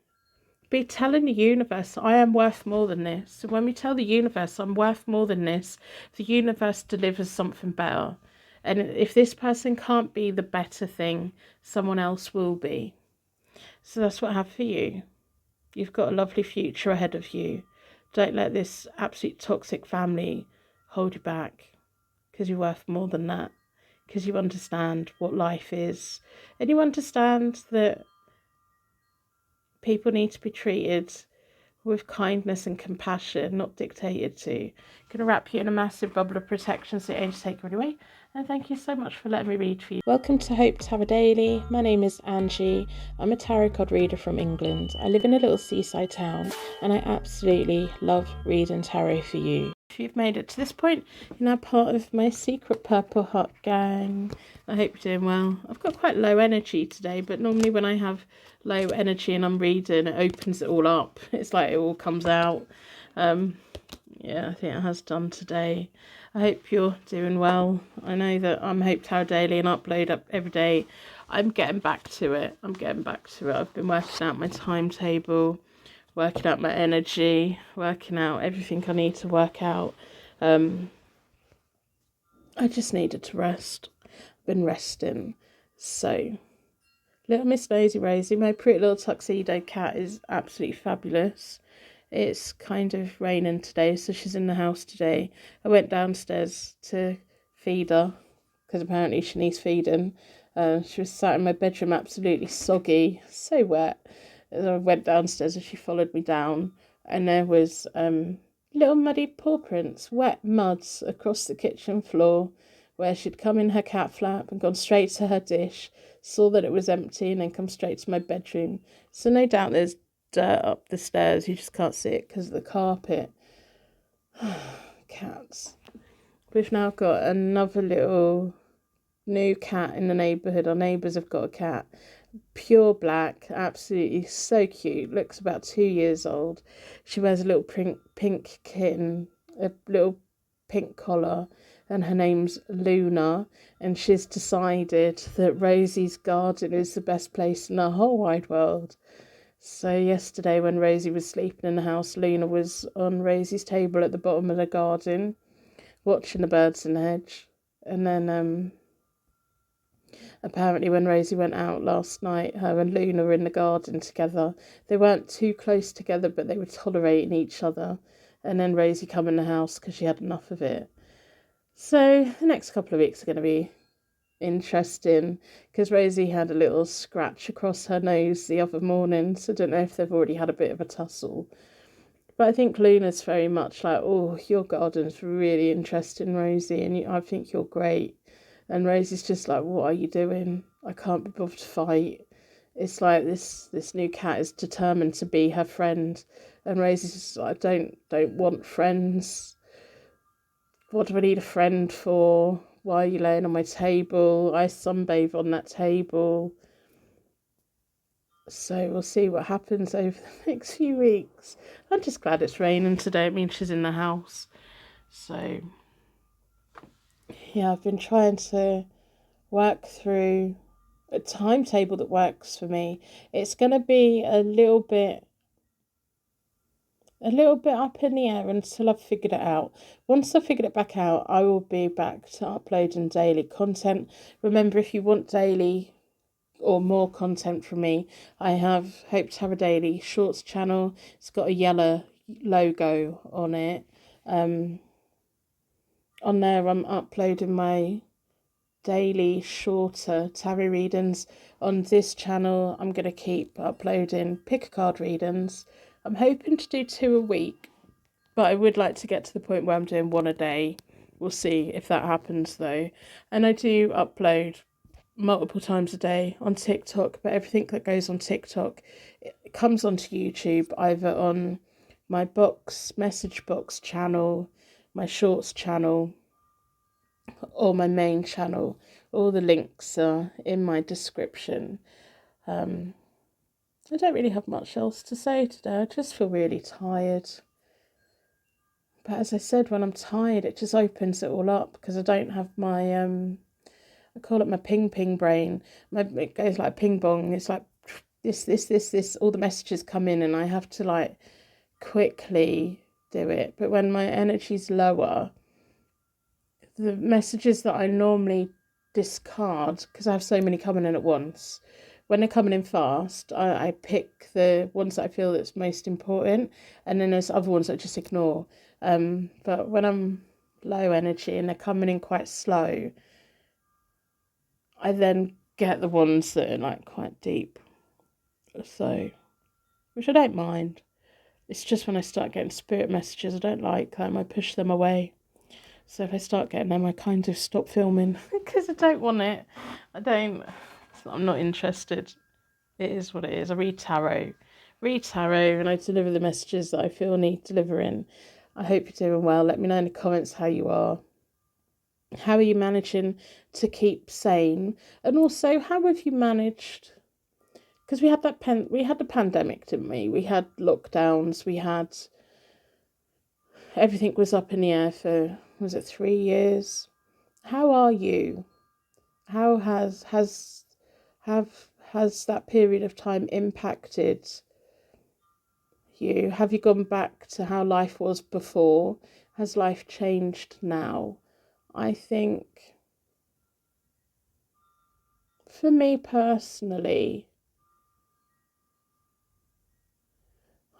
be telling the universe, I am worth more than this. So when we tell the universe, I'm worth more than this, the universe delivers something better. And if this person can't be the better thing, someone else will be. So that's what I have for you. You've got a lovely future ahead of you. Don't let this absolute toxic family hold you back, because you're worth more than that. Because you understand what life is. And you understand that people need to be treated with kindness and compassion, not dictated to. I'm going to wrap you in a massive bubble of protection so the angels take it away. And thank you so much for letting me read for you. Welcome to Hope Tarot Daily. My name is Angie. I'm a tarot card reader from England. I live in a little seaside town and I absolutely love reading tarot for you. If you've made it to this point, you're now part of my secret Purple Heart gang. I hope you're doing well. I've got quite low energy today, but normally when I have low energy and I'm reading, it opens it all up. It's like it all comes out. Yeah, I think it has done today. I hope you're doing well. I know that I'm Hope Tarot Daily and upload up every day. I'm getting back to it. I've been working out my timetable, working out my energy, working out everything I need to work out. I just needed to rest. I've been resting. So, little Miss Nosy Rosie, my pretty little tuxedo cat, is absolutely fabulous. It's kind of raining today, so she's in the house today. I went downstairs to feed her, because apparently she needs feeding. She was sat in my bedroom absolutely soggy, so wet. I went downstairs and she followed me down, and there was little muddy paw prints, wet muds across the kitchen floor, where she'd come in her cat flap and gone straight to her dish, saw that it was empty, and then come straight to my bedroom. So no doubt there's dirt up the stairs, you just can't see it because of the carpet. Cats. We've now got another little new cat in the neighbourhood. Our neighbours have got a cat, pure black, absolutely so cute, looks about 2 years old. She wears a little pink kitten, a little pink collar, and her name's Luna, and she's decided that Rosie's garden is the best place in the whole wide world. So yesterday when Rosie was sleeping in the house, Luna was on Rosie's table at the bottom of the garden, watching the birds in the hedge. And then apparently when Rosie went out last night, her and Luna were in the garden together. They weren't too close together, but they were tolerating each other. And then Rosie come in the house because she had enough of it. So the next couple of weeks are going to be interesting, because Rosie had a little scratch across her nose the other morning, so I don't know if they've already had a bit of a tussle. But I think Luna's very much like, oh, your garden's really interesting, Rosie, and I think you're great. And Rosie's just like, what are you doing? I can't be bothered to fight. It's like this new cat is determined to be her friend, and Rosie's just like, I don't want friends. What do I need a friend for? Why are you laying on my table? I sunbathe on that table. So we'll see what happens over the next few weeks. I'm just glad it's raining today. It means she's in the house. So yeah, I've been trying to work through a timetable that works for me. It's going to be a little bit up in the air until I've figured it out. Once I've figured it back out, I will be back to uploading daily content. Remember, if you want daily or more content from me, I hope to have a daily shorts channel. It's got a yellow logo on it. On there, I'm uploading my daily shorter tarot readings. On this channel, I'm going to keep uploading pick a card readings. I'm hoping to do 2 a week, but I would like to get to the point where I'm doing 1 a day. We'll see if that happens though. And I do upload multiple times a day on TikTok, but everything that goes on TikTok, it comes onto YouTube, either on my message box channel, my shorts channel, or my main channel. All the links are in my description. I don't really have much else to say today. I just feel really tired. But as I said, when I'm tired, it just opens it all up, because I don't have my I call it my ping brain. It goes like ping pong. It's like this. All the messages come in, and I have to like quickly do it. But when my energy's lower, the messages that I normally discard, because I have so many coming in at once, when they're coming in fast, I pick the ones that I feel that's most important, and then there's other ones that I just ignore. But when I'm low energy and they're coming in quite slow, I then get the ones that are like quite deep. So, which I don't mind. It's just when I start getting spirit messages, I don't like them. I push them away. So if I start getting them, I kind of stop filming because I don't want it. I'm not interested. It is what it is. I read tarot, and I deliver the messages that I feel need delivering. I hope you're doing well. Let me know in the comments how you are. How are you managing to keep sane? And also, how have you managed? Because we had the pandemic, didn't we? We had lockdowns. We had everything was up in the air for, was it 3 years? How are you? How has that period of time impacted you? Have you gone back to how life was before? Has life changed now? I think for me personally,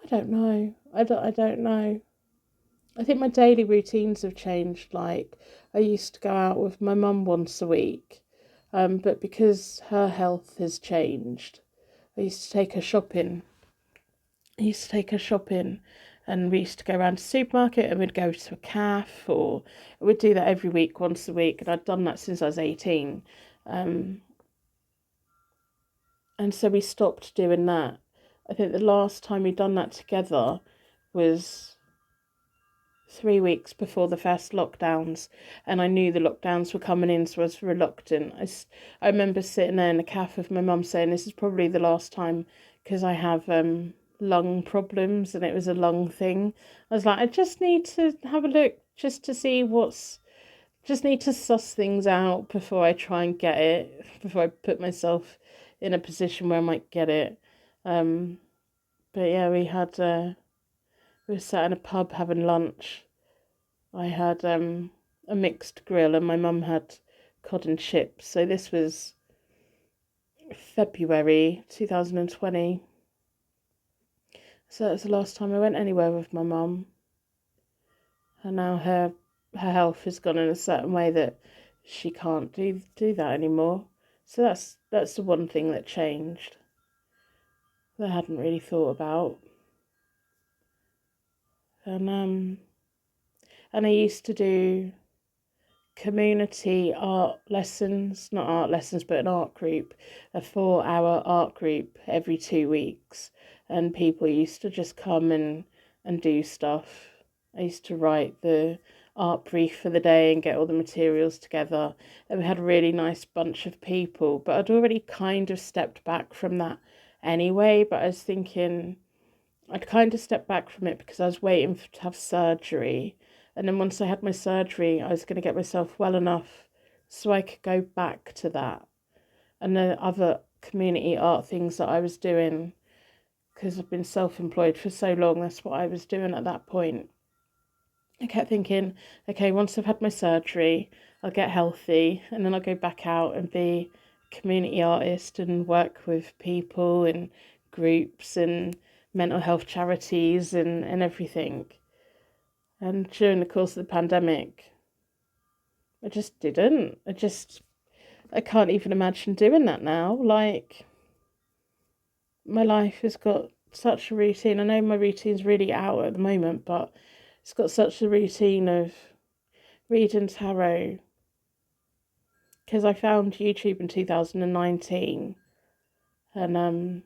I don't know. I don't know. I think my daily routines have changed. Like, I used to go out with my mum once a week, but because her health has changed, I used to take her shopping. And we used to go around to the supermarket, and we'd go to a cafe, or we'd do that every week, once a week. And I'd done that since I was 18. And so we stopped doing that. I think the last time we'd done that together was 3 weeks before the first lockdowns, and I knew the lockdowns were coming in, so I was reluctant. I remember sitting there in the cafe with my mum saying, this is probably the last time, because I have lung problems, and it was a lung thing. I was like, I just need to have a look, just to see just need to suss things out before I try and get it, before I put myself in a position where I might get it. But yeah, we were sat in a pub having lunch. I had a mixed grill, and my mum had cod and chips. So this was February 2020. So that was the last time I went anywhere with my mum. And now her health has gone in a certain way that she can't do that anymore. So that's the one thing that changed that I hadn't really thought about. And I used to do community art lessons, not art lessons, but an art group, a 4-hour art group every 2 weeks. And people used to just come and do stuff. I used to write the art brief for the day and get all the materials together. And we had a really nice bunch of people, but I'd already kind of stepped back from that anyway. But I was thinking, I'd kind of stepped back from it because I was waiting to have surgery. And then once I had my surgery, I was going to get myself well enough so I could go back to that and the other community art things that I was doing, because I've been self-employed for so long. That's what I was doing at that point. I kept thinking, okay, once I've had my surgery, I'll get healthy and then I'll go back out and be a community artist and work with people and groups and mental health charities and everything. And during the course of the pandemic, I just didn't. I can't even imagine doing that now. Like, my life has got such a routine. I know my routine's really out at the moment, but it's got such a routine of reading tarot, because I found YouTube in 2019, and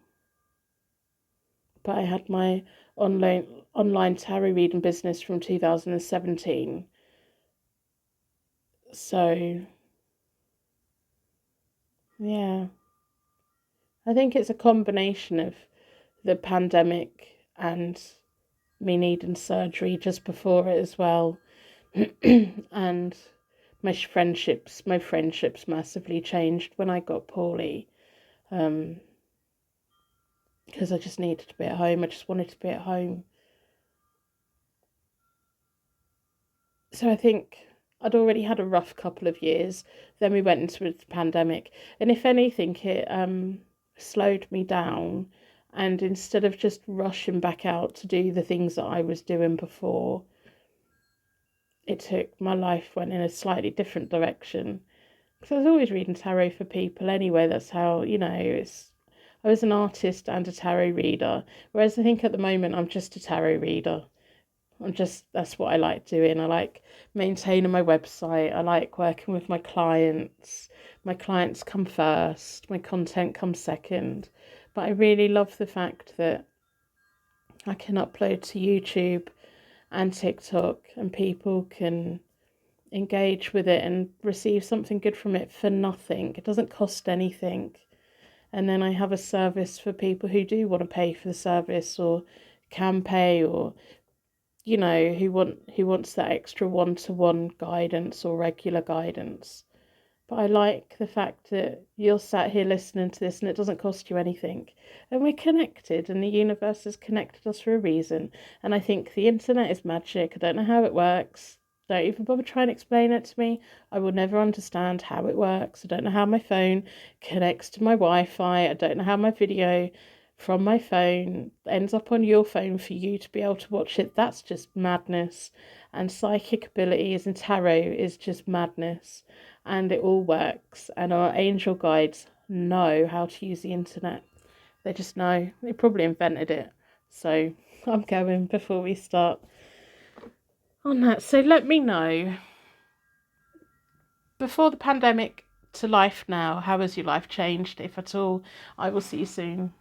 but I had my online tarot reading business from 2017. So yeah, I think it's a combination of the pandemic and me needing surgery just before it as well, and my friendships massively changed when I got poorly, because I just needed to be at home. I just wanted to be at home. So I think I'd already had a rough couple of years. Then we went into the pandemic, and if anything, it slowed me down. And instead of just rushing back out to do the things that I was doing before, my life went in a slightly different direction. Because I was always reading tarot for people anyway. That's how, I was an artist and a tarot reader. Whereas I think at the moment I'm just a tarot reader. That's what I like doing. I like maintaining my website. I like working with my clients. My clients come first, my content comes second. But I really love the fact that I can upload to YouTube and TikTok and people can engage with it and receive something good from it for nothing. It doesn't cost anything. And then I have a service for people who do want to pay for the service or can pay, or who wants that extra one-to-one guidance or regular guidance. But I like the fact that you're sat here listening to this and it doesn't cost you anything. And we're connected, and the universe has connected us for a reason. And I think the internet is magic. I don't know how it works. Don't even bother trying to explain it to me. I will never understand how it works. I don't know how my phone connects to my Wi-Fi. I don't know how my video from my phone ends up on your phone for you to be able to watch it. That's just madness. And psychic abilities and tarot is just madness. And it all works. And our angel guides know how to use the internet. They just know. They probably invented it. So I'm going before we start on that. So let me know, before the pandemic to life now, how has your life changed, if at all? I will see you soon.